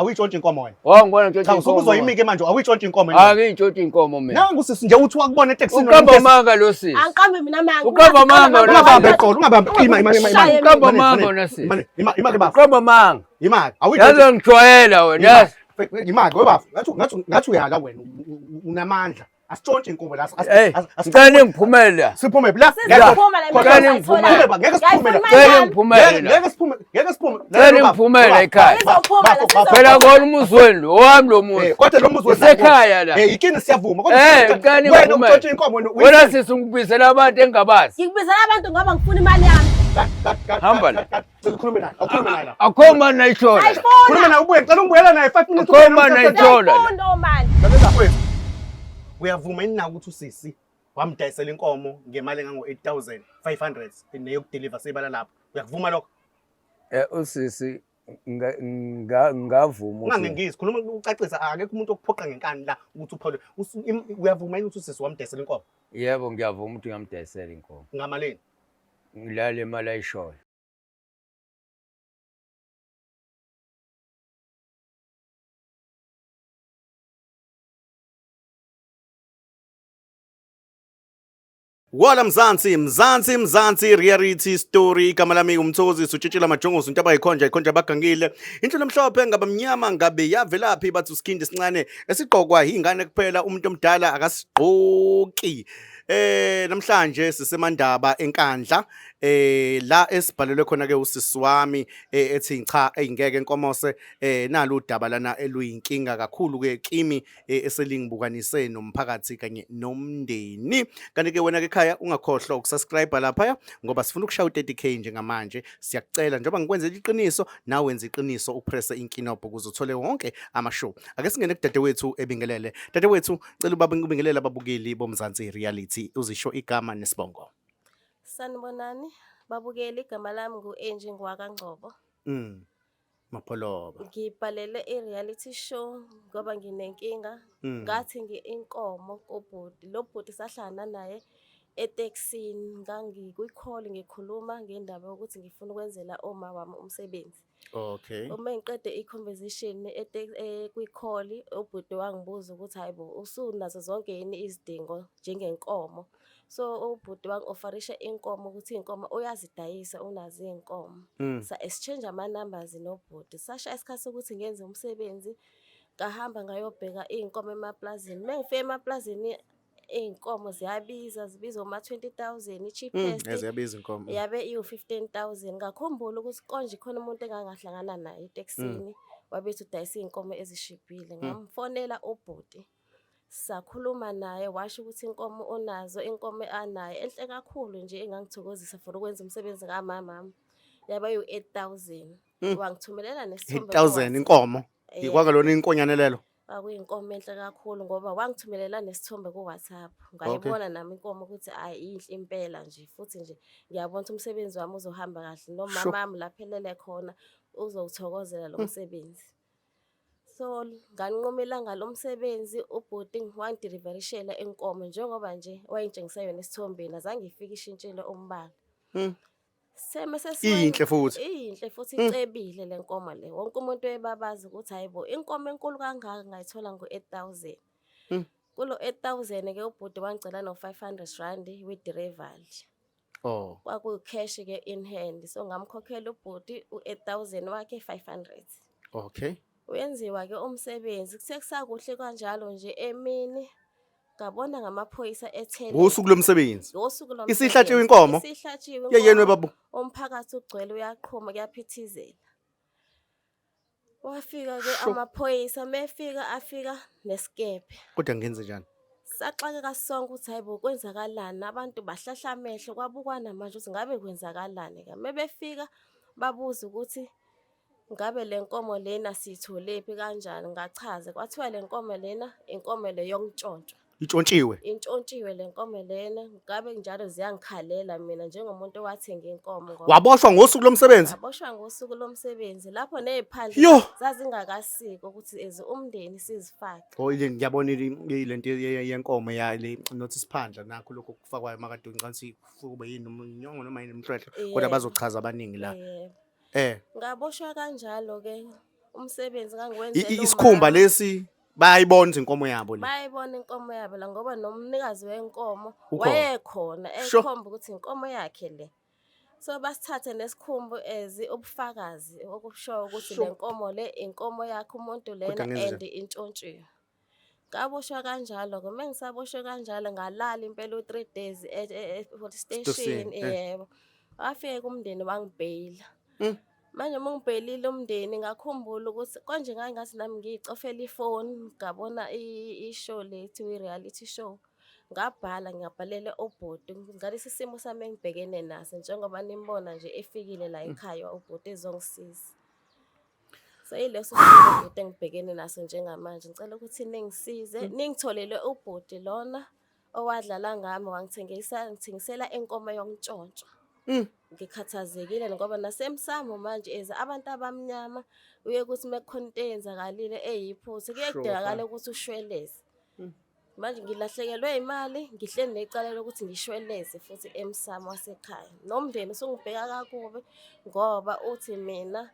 awuyitshontshe inkomo wena. Ngibona ntshontshe Cha inkomo. usukuzoyimika manje awuyitshontshe inkomo. Angiyitshontshe inkomo mina. Nangu sisi nje uthi wakubona eTexini. Uqamba manga lo sisi. Angiqambe mina manga. Uqamba manga ungabambe eqolo, ungabambe ima. Uqamba manga nasi. Ima ke bafo. Uqamba manga. Ima awuyitshontshe. Yazi ngijwayela wena yazi. Ima ke bafo. Ngathi uyala wena unamandla. Asitshontshe inkomo la. Ngicela ngiphumele. Siphume la. Ngeke ngiphumele. Ngeke siphume. Ngeke ngiphumele. Ngeke siphume. Ngeke ngiphumele ekhaya. Phela kona umuzi wenu lo wami lo muzi. Kodwa lo muzi wenu esekhaya la. Ikini siyavuma ngeke wena utshontshe inkomo wena sisi ngibizela abantu engabazi. Ngikubizela abantu ngoba ngifuna imali yami. Hamba la. Ukhulume naye. Ukhulume naye la. Akho manje nayithola. Khuluma naye ubuye ngicela ungibuyela naye 5 minutes. Akho manje nayithola. Ndo mali. Lalela kwethu. Uyavuma yini na ukuthi usisi wamdayisela inkomo ngemali engango 8500 neyokudeliver sebala lapho. Uyakuvuma lokho? Usisi ngavuma. Ungangengisi khuluma ucacisa akekho umuntu okuphoqa ngenkani la ukuthi uphole. Uyavuma yini ukuthi usisi wamdayisela inkomo? Yebo ngiyavuma ukuthi ngamdayisela inkomo. Ngamalini? Ngilale imali ayishoyo. Wala Mzansi reality story igama lami uMthokozi Sutshitshela Majongozi into abayikhonja bagangile into emhlophe ngaba mnyama ngabe yavelaphi bathi uSkhindi sincane esiqokwa ingane kuphela umuntu omdala akasigqoki. Namhlanje sisemandaba enkandla la esibhalelwe khona ke usisi wami ethi cha engeke enkomose nalo udaba lana eluyinkinga kakhulu ke kimi eselingibukanise nomphakathi kanye nomndeni. Kanti ke wena ke ekhaya ungakhohlwa ukusubscribe lapha ngoba sifuna ukushaya u30k njengamanje. Siyakucela njengoba ngikwenzela iqiniso nawe wenza iqiniso upress inkinobho ukuze uthole wonke amashow. Ake singene kudadewethu ebingelele. Dadewethu cela ubabingelele ababukeli boMzansi reality uzisho igama nesibongo. Sanibonani babukeli igama lami nguAngie Ngwakangcobo. Mapholoba. Ngibhalele i-reality show ngoba nginenkinga ngathi inkomo kubhuti. Lo bhuti sahlangana naye eTexini ngangikwi-call ngikhuluma ngendaba yokuthi ngifuna ukwenzela oma wami umsebenzi. Okay. Uma ngiqede i-conversation kwi-call ubhuti wangibuza ukuthi hayibo usunazo zonke yini izidingo njengenkomo. So ubhuti wangi-offerisha inkomo ukuthi inkomo uyazidayisa unazo inkomo. Sa exchange ama numbers nobhuti. Sasha isikhathi sokuthi ngenze umsebenzi ngahamba ngayobheka inkomo emaplazini. Mengifike emaplazini inkomo ziyabiza zibiza uma 20,000 i-cheapest. Ziyabiza inkomo. Yabe iyu-15,000 ngakhumbula ukuthi konje khona umuntu engangahlangana naye eTexini wabethi udayisa inkomo ezishibhile. Ngamfonela ubhuti. Sakhuluma naye washo ukuthi inkomo onazo inkomo anayo enhle kakhulu nje engangithokozisa for ukwenza umsebenzi kamama. Yaba yu-8,000. Wangithumelela nesithombe 8,000 inkomo. Ikwakalona inkonyane lelo. Akuyinkomo enhle kakhulu ngoba wangithumelela nesithombe ku WhatsApp. Ngayibona nami inkomo ukuthi inhle impela nje futhi nje ngiyabona ukuthi umsebenzi wami uzohamba kahle noma mama laphelele khona uzowuthokozela lo msebenzi. So nganqomela ngalomsebenzi ubhuti wangideliverishela inkomo njengoba nje wayengitshengisa yona esithombeni azange ifike ishintshile umbala. Inhle futhi. Inhle futhi icebile le nkomo le. Wonke umuntu uyebabaza ukuthi hayibo inkomo enkulu kangaka ngayithola ngo-8,000. Kulo 8,000 ke ubhuti wangicela no-500 with delivery. Kwakuyi cash ke in hand. So ngamkhokhela ubhuti u-8,000 wakhe 500. Okay. Uyenziwa ke umsebenzi kusekusakuhle kanjalo nje emini ngabona ngamaphoyisa ethele. Ngosuku lomsebenzi. Ngosuku lomsebenzi. Isihlatshiwe inkomo. Isihlatshiwe. Yeyena babu. Umphakathi ugcwele uyaqhuma kuyaphithizela. Wafika ke amaphoyisa mefika afika nesikepe. Kodwa ngenze njani? Saxakeka sonke ukuthi hayibo kwenzakalani abantu bahlahla amehlo kwabukwana manje ukuthi ngabe kwenzakalani ke. Mebefika babuza ukuthi ngabe le nkomo lena sitholephi kanjani ngachaza kwathiwa le nkomo lena inkomo le yontshontshwa. Intshontshiwe le nkomo lena ngabe njalo ziyangikhalela mina njengomuntu owathenga inkomo ngoba waboshwa ngosuku lomsebenzi. Waboshwa ngosuku lomsebenzi lapho neziphandle zazingakasiko ukuthi umndeni sizifake. Ngiyabona lento yenkomo yale notice phandla nakho lokho kufakwayo makade ngicansi kube yini umnyongo noma yini umhlwehle kodwa bazochaza abaningi la. Ngaboshwa kanjalo ke umsebenzi ngangiwenzela isikhumba umama. lesi bayayibona inkomo yabo le. Bayayibona inkomo yabo la ngoba nomnikazi wenkomo Ukhona? wayekhona Sure. ekhomba ukuthi inkomo yakhe le. So basithathe nesikhumbu ubufakazi okushoyo ukuthi Sure. le nkomo le inkomo yakhe umuntu lena Kodwa ngenze and intshontshiwe. Ngaboshwa kanjalo-ke, mengisaboshwe kanjalo ngalala impela u-3 days police station, yebo. Wafika umndeni wangibheyila. Manje uma ngibheyilile umndeni ngakhumbula ukuthi konje ngathi nami ngiyicofela ifoni ngabona i-show lethu i-reality show. Ngabhalela obhuti ngalesi simo sami engibhekene naso njengoba nimbona nje efikile la ekhaya ubhuti ezongisiza. So ileso simo ubhuti engibhekene naso njengamanje ngicela ukuthi ningisize ningitholele ubhuti lona owadlala ngami ngithengisela inkomo yokuntshontsha. Ngikhathazekile ngoba nasemsamo manje abantu abamnyama uye ukuthi mekukhona into eyenzakalile eyiphutha kuyadingakala ukuthi ushweleze. Manje ngilahlekelwe imali ngihleli necala lokuthi ngishweleze futhi emsamo wasekhaya. Nomndeni usungibheka kakubi ngoba uthi mina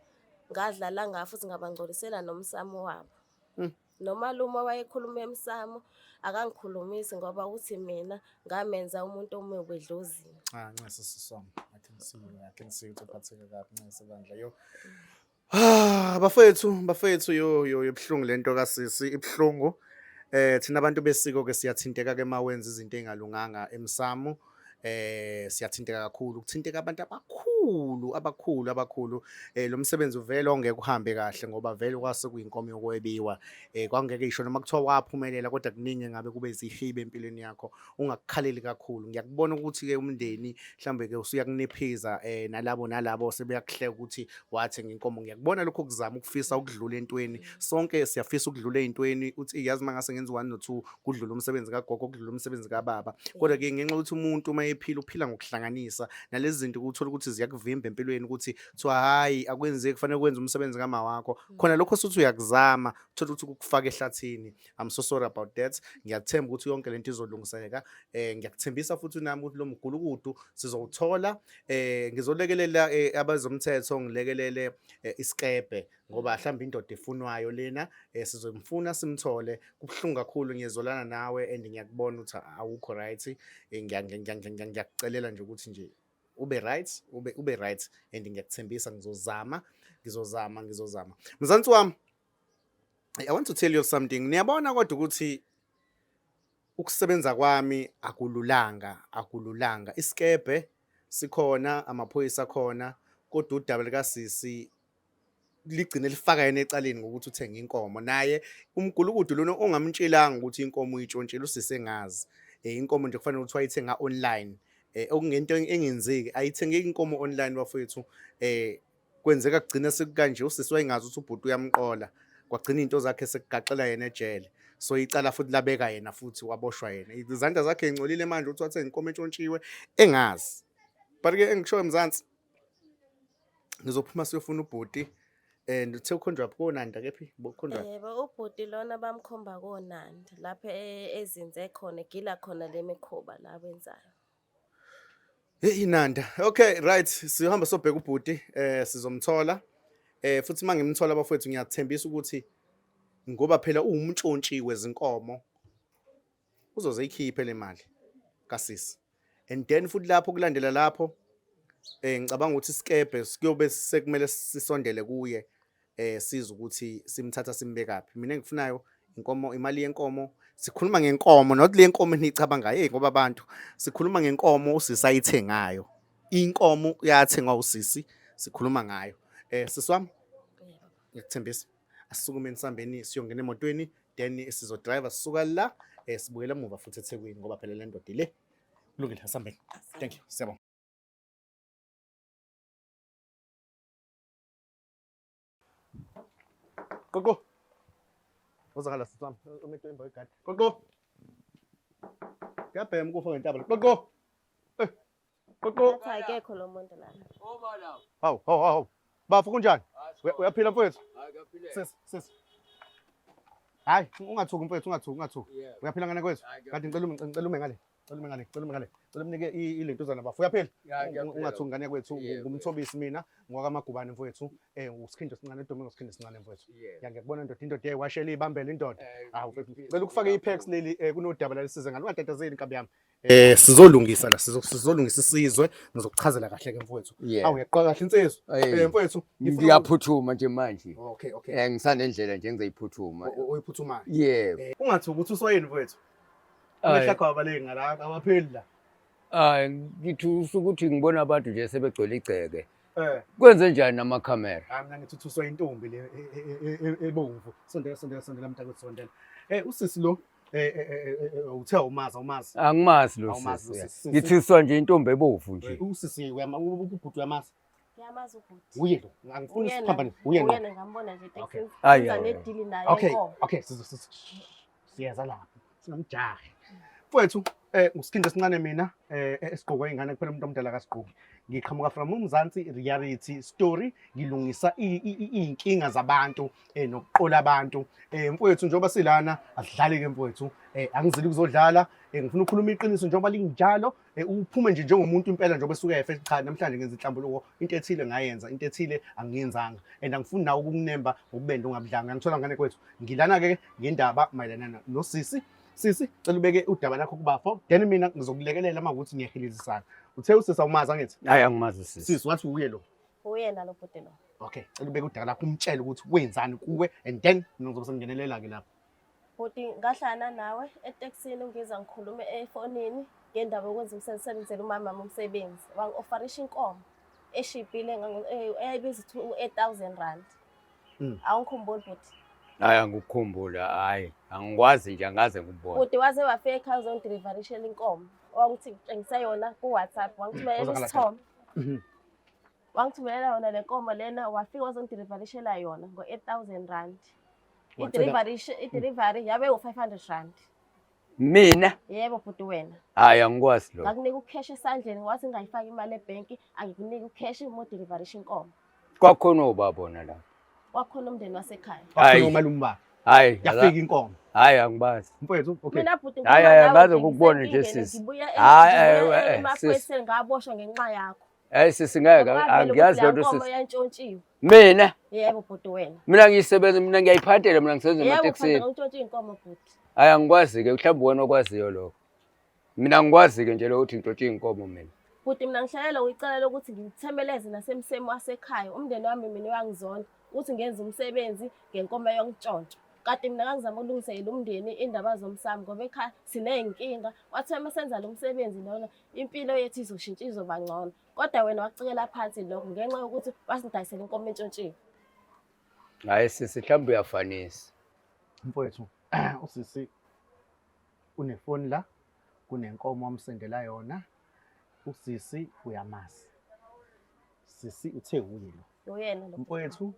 ngadlala ngayo futhi ngabangcolisela nomsamo wabo. Nomalume wayekhuluma emsamo akangikhulumisi ngoba uthi mina ngamenza umuntu omubi edlozini. Ncese siswami. I can see ukuthi uphatheke kabi Ncese bandla yo. Bafethu yo ibhlungu lento kasisi ibhlungu. Thina abantu besiko ke siyathinteka ke mawenza izinto engalunganga emsamo. Siyathinteka kakhulu ukuthinteka abantu abakhulu lo msebenzi uvela ongeke uhambe kahle ngoba vele kwase kuyinkomo yokwebiwa kwangeke isho noma kuthiwa waphumelela kodwa kuningi ngabe kube izihibe empilweni yakho ungakukhaleli kakhulu. Ngiyakubona ukuthi ke umndeni mhlambe ke usuyakunephiza nalabo sebeyakuhleka ukuthi wathenga inkomo. Ngiyakubona lokho kuzama ukufisa ukudlula entweni. Sonke siyafisa ukudlula ezintweni uthi yazi mangase ngenza 1 no 2 kudlula umsebenzi kagogo kudlula umsebenzi kababa. Kodwa ke ngenxa ukuthi umuntu mayephila uphila ngokuhlanganisa nalezi zinto ukuthola ukuthi ziyakuvimba empilweni ukuthi kuthiwa hayi akwenzeki kufanele ukwenza umsebenzi kama wakho khona lokho suthi uyakuzama uthola ukuthi ukufaka ehlathini. I'm so sorry about that. Ngiyathemba ukuthi yonke lento izolungiseka. Ngiyakuthembisa futhi nami ukuthi lo mgulukudu sizowuthola. Ngizolekelela abazomthetho ngilekelele isikebe ngoba mhlawumbe indoda efunwayo lena sizomfuna simthole. Kubhlungu kakhulu ngiyezolana nawe and ngiyakubona ukuthi awukho right. Ngiyakucelela nje ukuthi nje ube right and ngiyakuthembisa ngizozama. Mzansi wami, I want to tell you something. Niyabona kodwa ukuthi ukusebenza kwami akululanga. Isikebe sikhona, amaphoyisa khona, kodwa udaba likasisi ligcine lifaka yena ecaleni ngokuthi uthenga inkomo. Naye umgulukudu lona ongamtshelanga ukuthi inkomo uyitshontshela usisengazi. Inkomo nje kufanele ukuthi wayithenga online. Okungento engenzeki ayithengeki inkomo online bafethu. Kwenzeka kugcina sekukanje usisi wayingazi ukuthi ubhuti uyamqola. Kwagcina into zakhe sekugaxela yena ejele. So icala futhi labeka yena futhi waboshwa yena. Izandla zakhe engcolile manje ukuthi wathenga inkomo entshontshiwe engazi. But ke engisho Mzansi ngizophuma siyofuna ubhuti and uthe ukhonjwa konanda kephi bokhonjwa. Yebo ubhuti lona bamkhomba konanda lapha ezinze khona egila khona le mikhuba la wenzayo. Inanda. Okay, right. Siyohamba sobheka ubhuti sizomthola. Futhi mangimthola bafethu ngiyathembisa ukuthi ngoba phela uwumntshontshi wezinkomo uzoze ikhiphe le mali kasisi. And then futhi lapho kulandela lapho ngicabanga ukuthi isikebe siyobe sekumele sisondele kuye siza ukuthi simthatha simbekaphi. Mina engifunayo inkomo, imali yenkomo. Sikhuluma ngenkomo not le nkomo enicabanga ngoba abantu sikhuluma ngenkomo usisi ayithengayo. Inkomo yathengwa usisi sikhuluma ngayo. Sisi wami ngikuthembisa asisukume nisambeni siyongena emotweni then sizodrive sisuka la sibuyela emuva futhi eThekwini ngoba phela le ndoda le kulungile asambeni. Thank you. Siyabonga. Gogo. Uzakala sisi wami umuntu embo egadi. Gogo. Ngiyabhema ukufa ngentaba. Gogo. Gogo. Akekho lo muntu la. Hawu. Bafu kunjani? Uyaphila mfowethu? Sis. Hayi, ungathuki mfowethu, ungathuki. Uyaphila ngane kwethu? Kanti ngicela ume ngale. Cela mnike ilentuzana bafuya phela. Ungathungi ngane kwethu ngumthobisi mina ngwakamagubane mfowethu. Usikhindi sincane eDomingo sikhindi sincane mfowethu. Ngiyakubona indoda eyayishela ibambela indoda. Hawu mfethu. Cela ukufaka iPax leli kunodaba lalisize ngani ungatatazeli inkabi yami. Sizolungisa la sizolungisa isizwe ngizokuchazela kahle ke mfowethu. Awu uyaqoqa kahle insizwa. Mfowethu ngiyaphuthuma nje manje. Okay. Ngisanendlela nje engizayiphuthuma. Uyiphuthumayo. Yebo. Ungathi ukuthi usoyini mfowethu. Amehlakho abaleki ngala abapheli la. Ngithi ukuthi ngibona abantu nje sebegcwele igceke. Kwenze njani namakhamera? Mina ngithi uthi usoyintombi le ebomvu. Sondela mntakwethu sondela. Usisi lo uthe umazi. Angimazi lo sisi. Ngithiswa nje intombi ebovu nje. Usisi ubhuti uyamazi. Ngiyamazi ubhuti. Uye lo. Angifuni siphambane. Uye lo. Uyena ngambona nje eTexas. Senza nedili naye enkomo. Okay. Siyaza lapho. Singamjahi. Mfowethu usikhindi sincane mina esigqokwe ingane kuphela umuntu omdala kasigqoki. Ngiqhamuka from uMzansi reality story ngilungisa inkinga zabantu nokuqola abantu. Mfowethu njengoba silana asidlali ke mfowethu. Angizili ukuzodlala ngifuna ukukhuluma iqiniso njengoba linjalo uphume nje njengomuntu impela njengoba esuka efe cha namhlanje ngenza inhlambuluko into ethile ngayenza into ethile angiyenzanga and angifuni nawe ukukunemba ukubenda ungabudlanga ngithola ngane kwethu ngilana ke ngendaba mayelana nosisi. Sisi, cela ubeke udaba lakho kubafo. Then mina ngizokulekelela makuthi ngiyahilizisana. Uthe usisa umazi angithi? Hayi angimazi sisi. Sisi wathi uye lo. Uyena lo bhuti lo. Okay, cela ubeke udaba lakho umtshele ukuthi wenzani kuwe and then ngizobe sengigenelela ke lapho. Bhuti ngahlana nawe eTexini ngiza ngikhulume efonini ngendaba yokwenza umsebenzisela umama umsebenzi. Wangi-offerisha inkomo eshibhile eyayibiza 8,000 rand. Awungikhumbuli bhuti? Hayi angikukhumbula hayi angikwazi nje angaze ngibone. Bhuti waze wafika ekhaya uzongideliverishela inkomo. Wangithi ngitshengisa yona ku-WhatsApp wangithumelela isithombe. Wangithumelela yona le nkomo lena wafika wazongideliverishela yona ngo-8,000 rand. I-delivery yabe u-500 rand. Mina? Yebo bhuti wena. Hayi angikwazi lo. Ngakunika ukheshi esandleni wathi ngayifaka imali ebhenki angikunika ukheshi modeliverisha inkomo. Kwakhona obabona la. Wakhona umndeni wasekhaya. Wakhona umalume ba. Hayi yafika inkomo. Hayi angibazi. Mfowethu okay. Mina bhuti hayi angaze ukubona nje sisi. Hayi emaphoyiseni ngaboshwa ngenxa yakho. Hayi sisi ngeke angiyazi lento sisi. Inkomo yantshontshiwe. Mina? Yebo bhuti wena. Mina ngiyisebenza mina ngiyayiphathela mina ngisebenza emaTexini. Yebo ngitshontshe inkomo bhuti. Hayi angikwazi ke mhlawumbe wena okwaziyo lokho. Mina ngikwazi ke nje ukuthi ngitshontshe inkomo mina. Bhuti mina ngihlalela uyicelela ukuthi ngikuthemeleze nasemsemo wasekhaya umndeni wami mina uyangizonda ukuthi ngenze umsebenzi ngenkomo yongitshontsho. Kade mina ngangizama ukulungisela umndeni indaba zomsamo ngoba ekhaya siney'nkinga. Wathiwa masenza lo msebenzi lona impilo yethu izoshintsha izoba ngcono. Kodwa wena wakucikela phansi lokho ngenxa yokuthi wasindayisela inkomo entshontshiwe. Hayi sisi mhlawumbe uyafanisa. Mfowethu usisi unefoni la kunenkomo wamsendela yona. Usisi uyamazi. Sisi uthe uye lo. Uyena lo. Mfowethu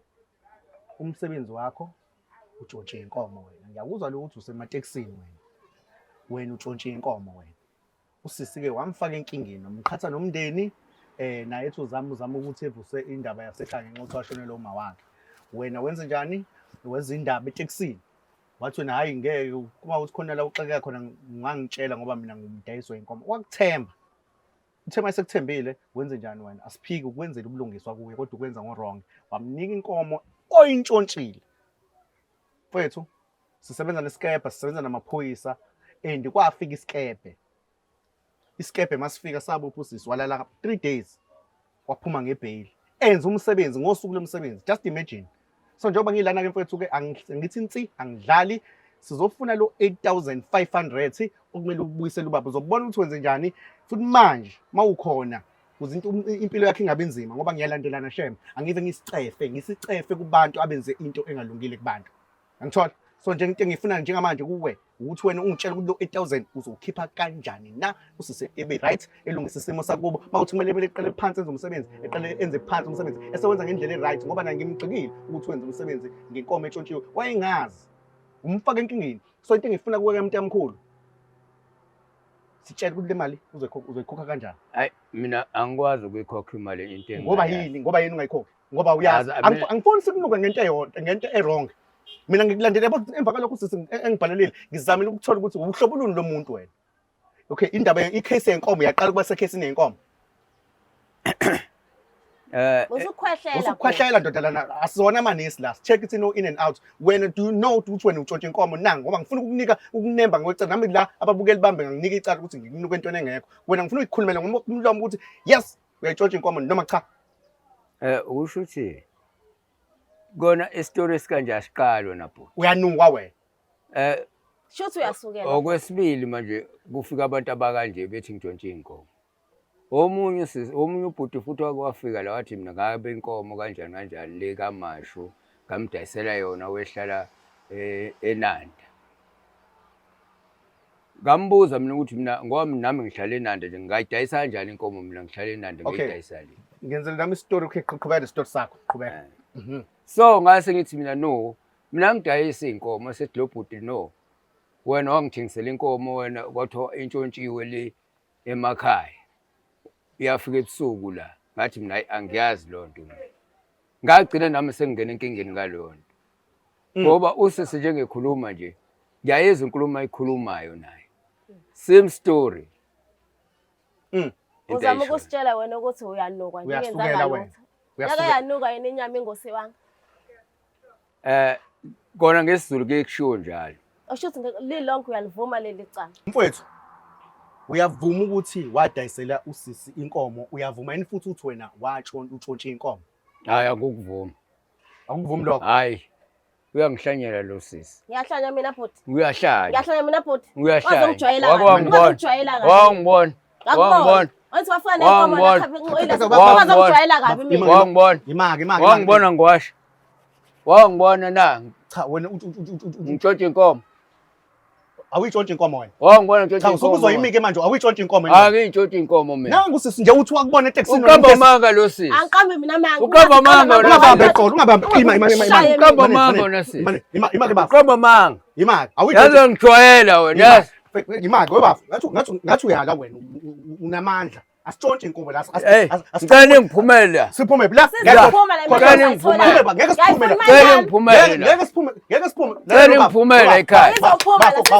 umsebenzi wakho utshontshe inkomo wena. Ngiyakuzwa lo ukuthi usemaTexini wena. Wena utshontshe inkomo wena. Usisi ke wamfaka enkingeni nomqhatha nomndeni naye ethi uzama ukuthi evuse indaba yasekhaya ngenxa ukuthi washonela uma wakhe. Wena wenze njani? Wenza indaba eTexini. Wathi wena hayi ngeke kuba uthi khona la uxekeka khona ngangitshela ngoba mina ngumdayisi wenkomo. Wakuthemba. Uthe mase kuthembile wenze njani wena? Asiphiki ukwenzela ubulungiswa kuye kodwa ukwenza ngorong. Wamnika inkomo oyintshontshile. Mfowethu sisebenza nesikepe sisebenza namaphoyisa and kwafika isikepe. Isikepe masifika sabopha usisi walala 3 days. Waphuma ngebail. Enza umsebenzi ngosuku lomsebenzi. Just imagine. So njengoba ngilana ke mfowethu ke angithi nsi angidlali sizofuna lo 8,500 okumele ubuyisele ubaba uzobona ukuthi wenze njani futhi manje mawukhona ukuze impilo yakhe ingabe nzima ngoba ngiyalandelana shem angive ngisicefe kubantu abenze into engalungile kubantu angithola so nje into engifuna njengamanje kuwe ukuthi wena ungitshela ukuthi lo 8,000 uzokhipha kanjani na usise ebe right elungisa isimo sakubo mawuthi kumele eqale phansi enze umsebenzi eqale enze phansi umsebenzi esewenza ngendlela right ngoba na ngimgcikile ukuthi wenze umsebenzi ngenkomo etshontshiwe wayengazi umfaka enkingeni so into engifuna kuwe ke umuntu omkhulu sitshela ukuthi le mali uzoyikhokha kanjani Hayi mina angikwazi ukuyikhokha imali into ngoba yini ungayikhokhi ngoba uyazi angifuni sikunuka ngento errong mina ngikulandele emva kalokho engibhalelile ngizamile ukuthola ukuthi uhlobo luni lo muntu wena Okay, indaba icase yenkomo yaqala kuba sekhesini yenkomo. Usukhwehlela. Usukhwehlela ndoda lana asizona amanesi la. Check it in and out. When do you know ukuthi wena utshontsha inkomo nangu ngoba ngifuna ukunemba ngocela nami la ababukeli bambe nginika icala ukuthi ngikunuka into engekho. Wena ngifuna ukuyikhulumela ngomlomo ukuthi yes uyayitshontsha inkomo noma cha. Usho ukuthi kona isitori esikanje asiqalwe napho. Uyanuka wena. Shothi uyasukela. Okwesibili manje kufika abantu abakanje bethi ngitshontshe inkomo. Omunye ubhuti futhi wafika la wathi mina ngabe inkomo kanjani le kaMashu ngamdayisela yona wehlala eNanda. Ngambuza mina ukuthi mina ngoba nami ngihlala eNanda nje ngayidayisa kanjani inkomo mina ngihlala eNanda ngiyidayisa le. Ngenzela nami istory qhubeka isitori sakho qhubeka. So ngase ngithi mina ngidayisa inkomo sethi lo bhuti no. Wena wangithengisela inkomo wena kwathiwa intshontshiwe le emakhaya. Iyafika ebusuku la ngathi mina angiyazi lonto ngagcina nami sengingena enkingeni ngaleyo nto ngoba usese njengekhuluma nje ngiyayeza inkulumo ayikhulumayo naye same story Uzama ukusitshela wena ukuthi uyanuka uyasukela wena yanuka yena inyama ingosi wami kona ngesizulu ke kushiwo njalo oshuthi lilonke uyalivuma leli cala mfowethu uyavuma ukuthi wadayisela usisi inkomo uyavuma yini futhi uthi wena utshontshe inkomo hayi akukuvuma akuvumi lokho hayi uyangihlanyela lo sisi ngiyahlanya mina bhuti uyahlanya ngiyahlanya mina bhuti uyahlanya wangibona wathi wafana nenkomo wazongijwayela kabi mina wangibona ngwasha wangibona na cha wena ngitshontshe inkomo awuyitshontshe inkomo wena wangibona ngitshontshe inkomo usukuzoyimike manje awuyitshontshe inkomo ngitshontshe inkomo mina nangu sisi nje uthi wakubona eTexini uqamba manga lo sisi angiqambe mina manga uqamba manga ungabambe eqolo ungabambe uqamba manga na sisi imake baba uqamba manga imake yazo ngijwayela wena yazi imake webaba ngathi uyala wena unamandla asitshontshe inkomo la ngicela ngiphumele siphume la ngeke ngiphumele ekhaya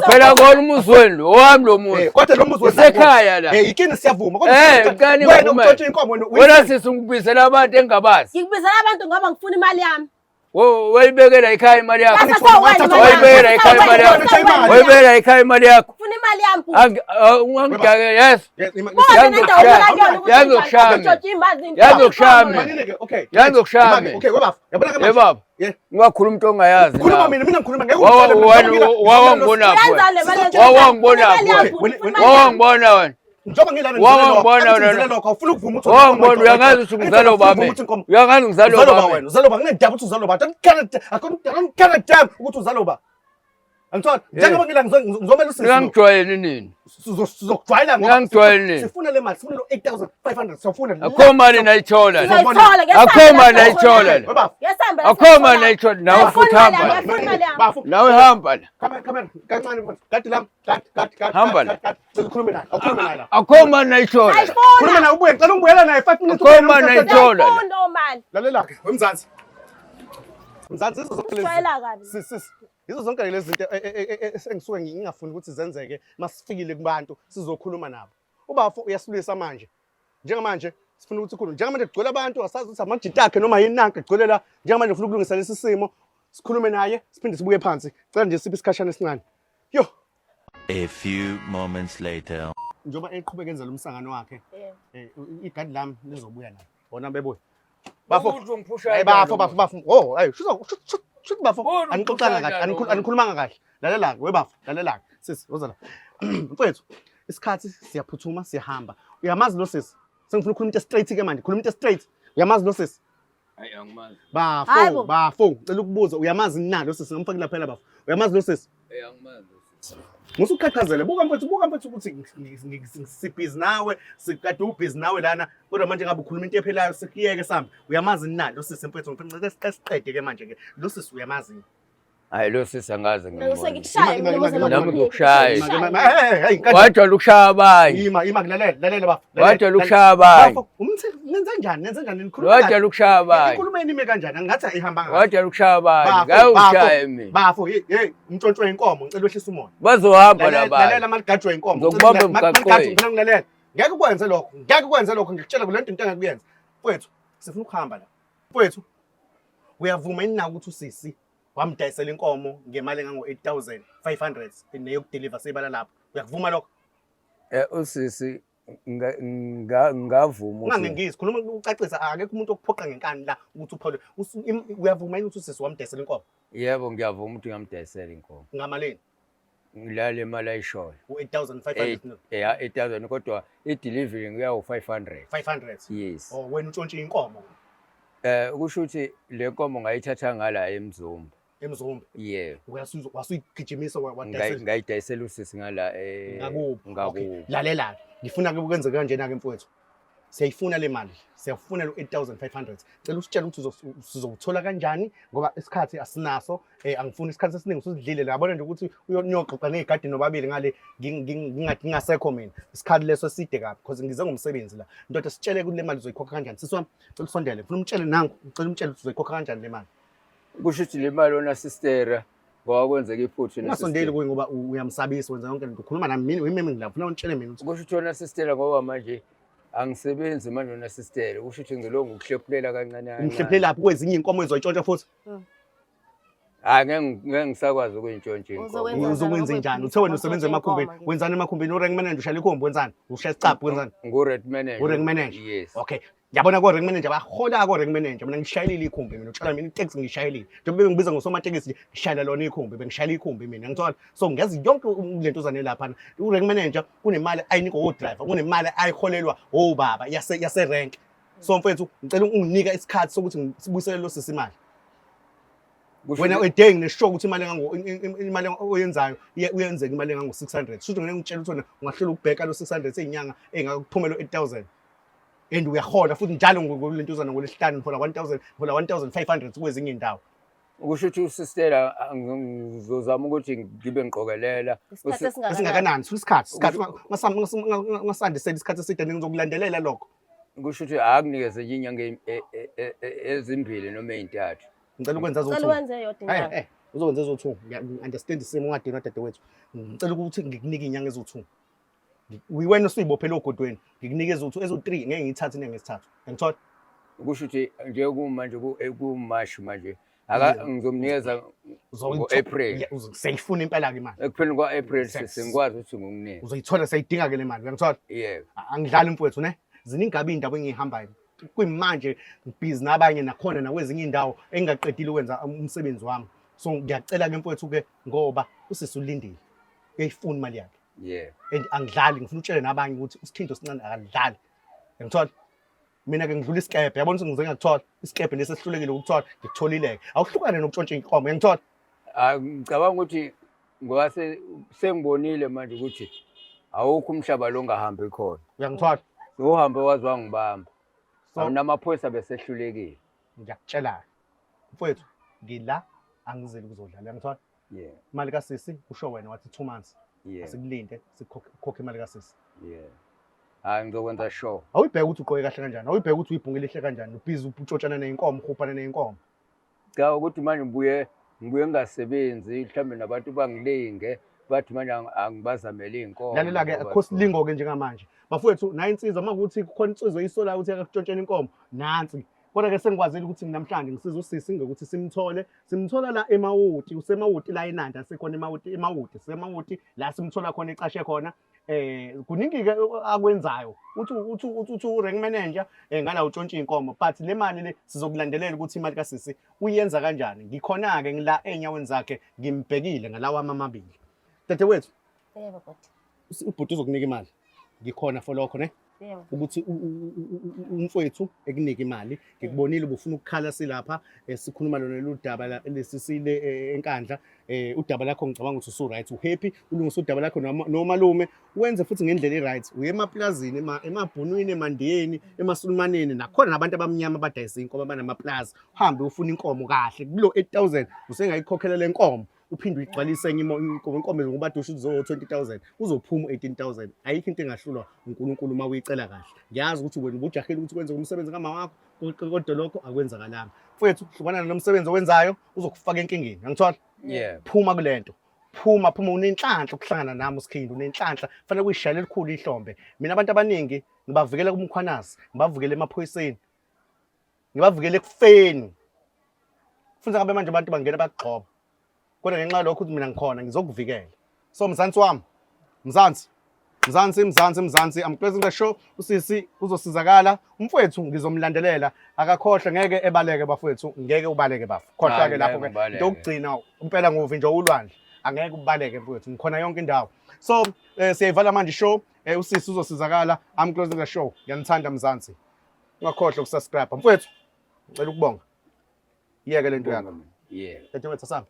phela kona umuzi wenu owami lo muzi kodwa lo muzi usekhaya la ikini siyavuma wena sisi ngibizela abantu engingabazi ngikubizela abantu ngoba ngifuna imali yami wayibekela ekhaya imali yakho wayibekela ekhaya imali yakho wayibekela ekhaya imali yakho ufuna imali yami ungangidake yes baba ungakhuluma into ongayazi wawangibona wena wawangibona uyangazi ukuthi ngizalo bami uyangazi ngizalo bami uzaloba nginedaba ukuthi uzaloba ukuthi uzaloba Antoine njengoba ngizomela usisi ngangijwayele nini sizokujwayela ngangijwayele sifuna le mali sifuna lo 8500 sifuna akho mali nayithola akho mali nayithola akho mali nayithola nawe futhi hamba nawe hamba la kamera kancane kati la hamba la sikhulume naye akho mali nayithola khuluma naye ubuye ngicela ungibuyela naye 5 minutes akho mali nayithola lalela ke wemzansi mzansi sizojwayela kabi sisi Yizo zonke lezi zinto engisuke ngingafuni ukuthi zenzeke masifikile kubantu sizokhuluma nabo. Ubafo uyasilisa manje. Njengamanje sifuna ukuthi ukhulume. Njengamanje kugcwele abantu asazi ukuthi amajita akhe noma yini nanke kugcwele la. Njengamanje ufuna ukulungisa lesi simo. Sikhulume naye siphinde sibuye phansi. Cela nje siphe isikhashana esincane. Yo. A few moments later. Njoba eqhubeka enza umsangano wakhe. Igadi lami lizobuya naye. Bona bebuye. Bafo. Bafo. Oh, hey, Shuthi bafo anixoxanga kahle anikhulumanga kahle lalela webafo lalela sisi uzala mfethu isikhathi siyaphuthuma siyahamba uyamazi lo sisi sengifuna ukukhuluma into straight ke manje khuluma into straight uyamazi lo sisi hayi angimazi bafo cela ukubuza uyamazi nina lo sisi ngomfakela phela bafo uyamazi lo sisi angimazi Musukhathazele buka mfethu ukuthi ngisibhizi nawe sikade ubhizi nawe lana kodwa manje ngabe ukhuluma into ephelayo sikiyeke sami uyamazi nina lo sisi mfethu ngifuna siqede ke manje ke lo sisi uyamazi Hayi lo sisi angaze ngibone. Usengikushaya mina mose lokho. Nami ngizokushaya. Hey, Wajwayela ukushaya abanye. ima lalela bafo. Wajwayela ukushaya abanye. Nenza njani Wajwayela ukushaya abanye. Ikhuluma ime kanjani angathi ihamba ngayo. Wajwayela ukushaya abanye. Ngawe ushaye mina. Bafo hey umntshontsho wenkomo ngicela wehlisa umoya. Bazohamba labanye. Lalela maligajwe inkomo. Ngizokubamba emgaqweni. Ngilalela. Ngeke ukwenze lokho ngikushela kule nto engikuyenza. Mfowethu sifuna ukuhamba la. Mfowethu uyavuma yini na ukuthi usisi wamdayisela inkomo ngemali engango 8500 neyokudeliver sebala lapho. Uyakuvuma lokho? Usisi ngavuma. Ungangengisi khuluma ucacisa akekho umuntu okuphoqa ngenkani la ukuthi uphole. Uyavuma yini ukuthi usisi wamdayisela inkomo? Yebo ngiyavuma ukuthi ngamdayisela inkomo. Ngamalini? Ngilale imali ayishoyo. U8500 no. 8000 kodwa i-delivery ngiyawu 500. 500. Yes. Oh wena untshontshe inkomo. Kusho ukuthi le nkomo ngayithatha ngala eMzumba. Emzumba. Yebo. Wasuyigijimisa wadayisela. Ngayidayisela usisi ngala ngakubo. Lalela ngifuna ke ukwenza kanjena ke mfowethu. Siyayifuna le mali. Siyafuna lo 8500. Cela usitshela ukuthi sizokuthola kanjani ngoba isikhathi asinaso. Angifuni isikhathi esiningi usidlile la yabona nje ukuthi uyonyoxoxa nezigadi nobabili ngale ngingasekho mina. Isikhathi leso eside kabi because ngize ngomsebenzi la. Ndoda sitshele ukuthi le mali uzoyikhokha kanjani. Siswami cela usondele. Ufuna umtshele nangu ucela umtshele ukuthi uzoyikhokha kanjani le mali. Kusho ukuthi le mali ona sister ngoba kwenzeka iphuthu ungasondeli kuye ngoba uyamsabisa wenza yonke into. Ukhuluma nami mina uyimeme ngilapha ufuna ungitshele mina ukuthi kusho ukuthi ona sister ngoba manje angisebenzi manje ona sister kusho ukuthi ngilonga ukuhlephulela kancane kancane. Ngihlephulela lapho kwezinye inkomo ezoyitshontsha futhi. Ngeke ngisakwazi ukuyintshontsha inkomo. Uzokwenza njani? Uthe wena usebenza emakhumbini. Wenzani emakhumbini? U-rank manager ushaya ikhombo wenzani? Ushaya isicaphu wenzani? Ngu-rank manager. U-rank manager. Yes. Okay. Yabona ko-rank manager bahola ko-rank manager. Mina ngishayelile ikhumbi mina. Utshala mina itaxi ngishayelile. Njengoba bengibiza ngosomatekisi ngishayela lona ikhumbi. Bengishayela ikhumbi mina. Ngithola. So ngiyazi yonke lento zane lapha. U-rank manager kunemali ayinikwa o-driver. Kunemali ayiholelwa obaba yase-rank. So mfethu ngicela unginika isikhathi sokuthi ngibuyisele lo sisi imali. Wena uday ngisho ukuthi imali oyenzayo uyenzeka imali engango 600 futhi ngeke ngitshela ukuthi ungahlela ukubheka lo 600 seyinyanga engakuphumela 8000 and uyahola futhi njalo ngolento uzana ngolesihlanu thola 1000 thola 1500 kwezinye indawo. Kusho ukuthi usistela ngizozama ukuthi ngibe ngiqokelela esingakanani isikhathi ngasandisela isikhathi eside ngizokulandelela lokho. Kusho ukuthi akunikeze inyanga ezimbili noma ezintathu. Ngicela ukwenza Cela wenze yodwa inyanga. Uzokwenza ezo2 ngiya-understand isimo ngadini dadewethu. Ngicela ukuthi ngikunika inyanga ezo2. Wena usuyibophela ogodweni ngikunika ezo3 ngeke ngithathe inyanga esithathu. Ngithola kusho ukuthi nje kumanje kuMarch manje ngizomnikeza ngo-April. Seyifuna impela ke imali. Ekupheleni kwa-April sengikwazi ukuthi ngikunike. Uzoyithola sayidinga ke le mali. Ngiyangithola? Yebo. Angidlali mfowethu ne. Ziningabi indaba engihambayo. Kuyimanje ngibhizi nabanye nakhona nakwezinye indawo engingaqedile ukwenza umsebenzi wami. So ngiyacela ke mfowethu ke ngoba usisi ulindile. Uyayifuna imali yakhe. Yeah. And angidlali ngifuna utshele nabanye ukuthi isithindo sincane akadlali. Ngiyangithola? Mina ke ngidlula isikebhe. Yabona ukuthi ngize ngakuthola. Isikebhe lesehlulekile ukuthola ngikutholile. Awuhlukane nokutshontsha inkomo. Ngiyangithola? Ngicabanga ukuthi ngoba sengibonile manje ukuthi awukho umhlaba lo ngahambi khona. Uyangithola? Uhambe wazwa ngibamba. Awunamaphoyisa besehlulekile. Ngiyakutshela. Mfowethu ngila angizeli ukuzodlala. Uyangithola? Yeah. Imali kaSisi usho wena wathi 2 months. Yeah. Asikulinde sikhokhe imali kaSisi. Yeah. Ngizokwenza sure. Awuyibheka ukuthi uqoke kahle kanjani. Awuyibheka ukuthi uyibhungile ihle kanjani. Ubhizi utshotshana neinkomo, ukhupana neinkomo. Cha ukuthi manje ngibuye ngingasebenzi mhlambe nabantu bangilinge bathi manje angibazamele inkomo. Lalela ke akho silingo ke njengamanje. Bafowethu nayi insizwa makuthi kukhona insizwa isola ukuthi akakutshontshela inkomo. Nansi. Kodwa ke sengikwazile ukuthi namhlanje ngisiza usisi ngokuthi simthola la eMawoti useMawoti la eNanda sekhona eMawoti seMawoti la simthola khona ecashe khona kuningi ke akwenzayo uthi u-rank manager ngala utshontsha inkomo but le mali le sizokulandelela ukuthi imali kaSisi uyenza kanjani. Ngikhona ke ngila enyaweni zakhe ngimbhekile ngalawa amabili. Dadewethu Yebo kodwa. Ubhuti uzokunika imali. Ngikhona for lokho ne. Yebo. ukuthi umfowethu ekunike imali ngikubonile ubufuna ukukhala silapha sikhuluma lona udaba lesisile enkandla udaba lakho ngicabanga ukuthi usu right uhappy ulungisa udaba lakho nomalume wenze futhi ngendlela e-right uye emaplazini emabhunwini emandiyeni emasulumaneni nakhona nabantu abamnyama abadayisa inkomo abanamaplaza uhambe ufuna inkomo kahle kulo 8000 usengayikhokhela le nkomo uphinde uyigcwalise enye inkomo ngoba dusha uzo 20000 uzophuma 18000 ayikho into engahlulwa uNkulunkulu uma uyicela kahle ngiyazi ukuthi wena ubujahile ukuthi kwenze umsebenzi kama wakho kodwa lokho akwenzakalanga mfowethu hlukana nomsebenzi owenzayo uzokufaka enkingeni angithola Yeah. phuma kulento phuma unenhlanhla ukuhlangana nami uSkhindi unenhlanhla fanele kuyishayela elikhulu ihlombe mina abantu abaningi ngibavikela kumkhwanazi ngibavikela emaphoyiseni ngibavikela ekufeni futhi ngabe manje abantu bangena bakugxoba kodwa ngenxa lokho ukuthi mina ngikhona ngizokuvikela so mzansi wami mzansi I'm closing the show usisi uzosizakala umfowethu ngizomlandelela akakhohle ngeke ebaleke bafowethu ngeke ubaleke bafu khohlwa ke lapho ke into okugcina impela ngovinjo ulwandle angeke ubaleke mfowethu ngikhona yonke indawo so siyayivala manje show usisi uzosizakala I'm closing the show ngiyanithanda mzansi ungakhohle ukusubscribe mfowethu ngicela ukubonga yeke lento yakho Yeah. Tete wethu sami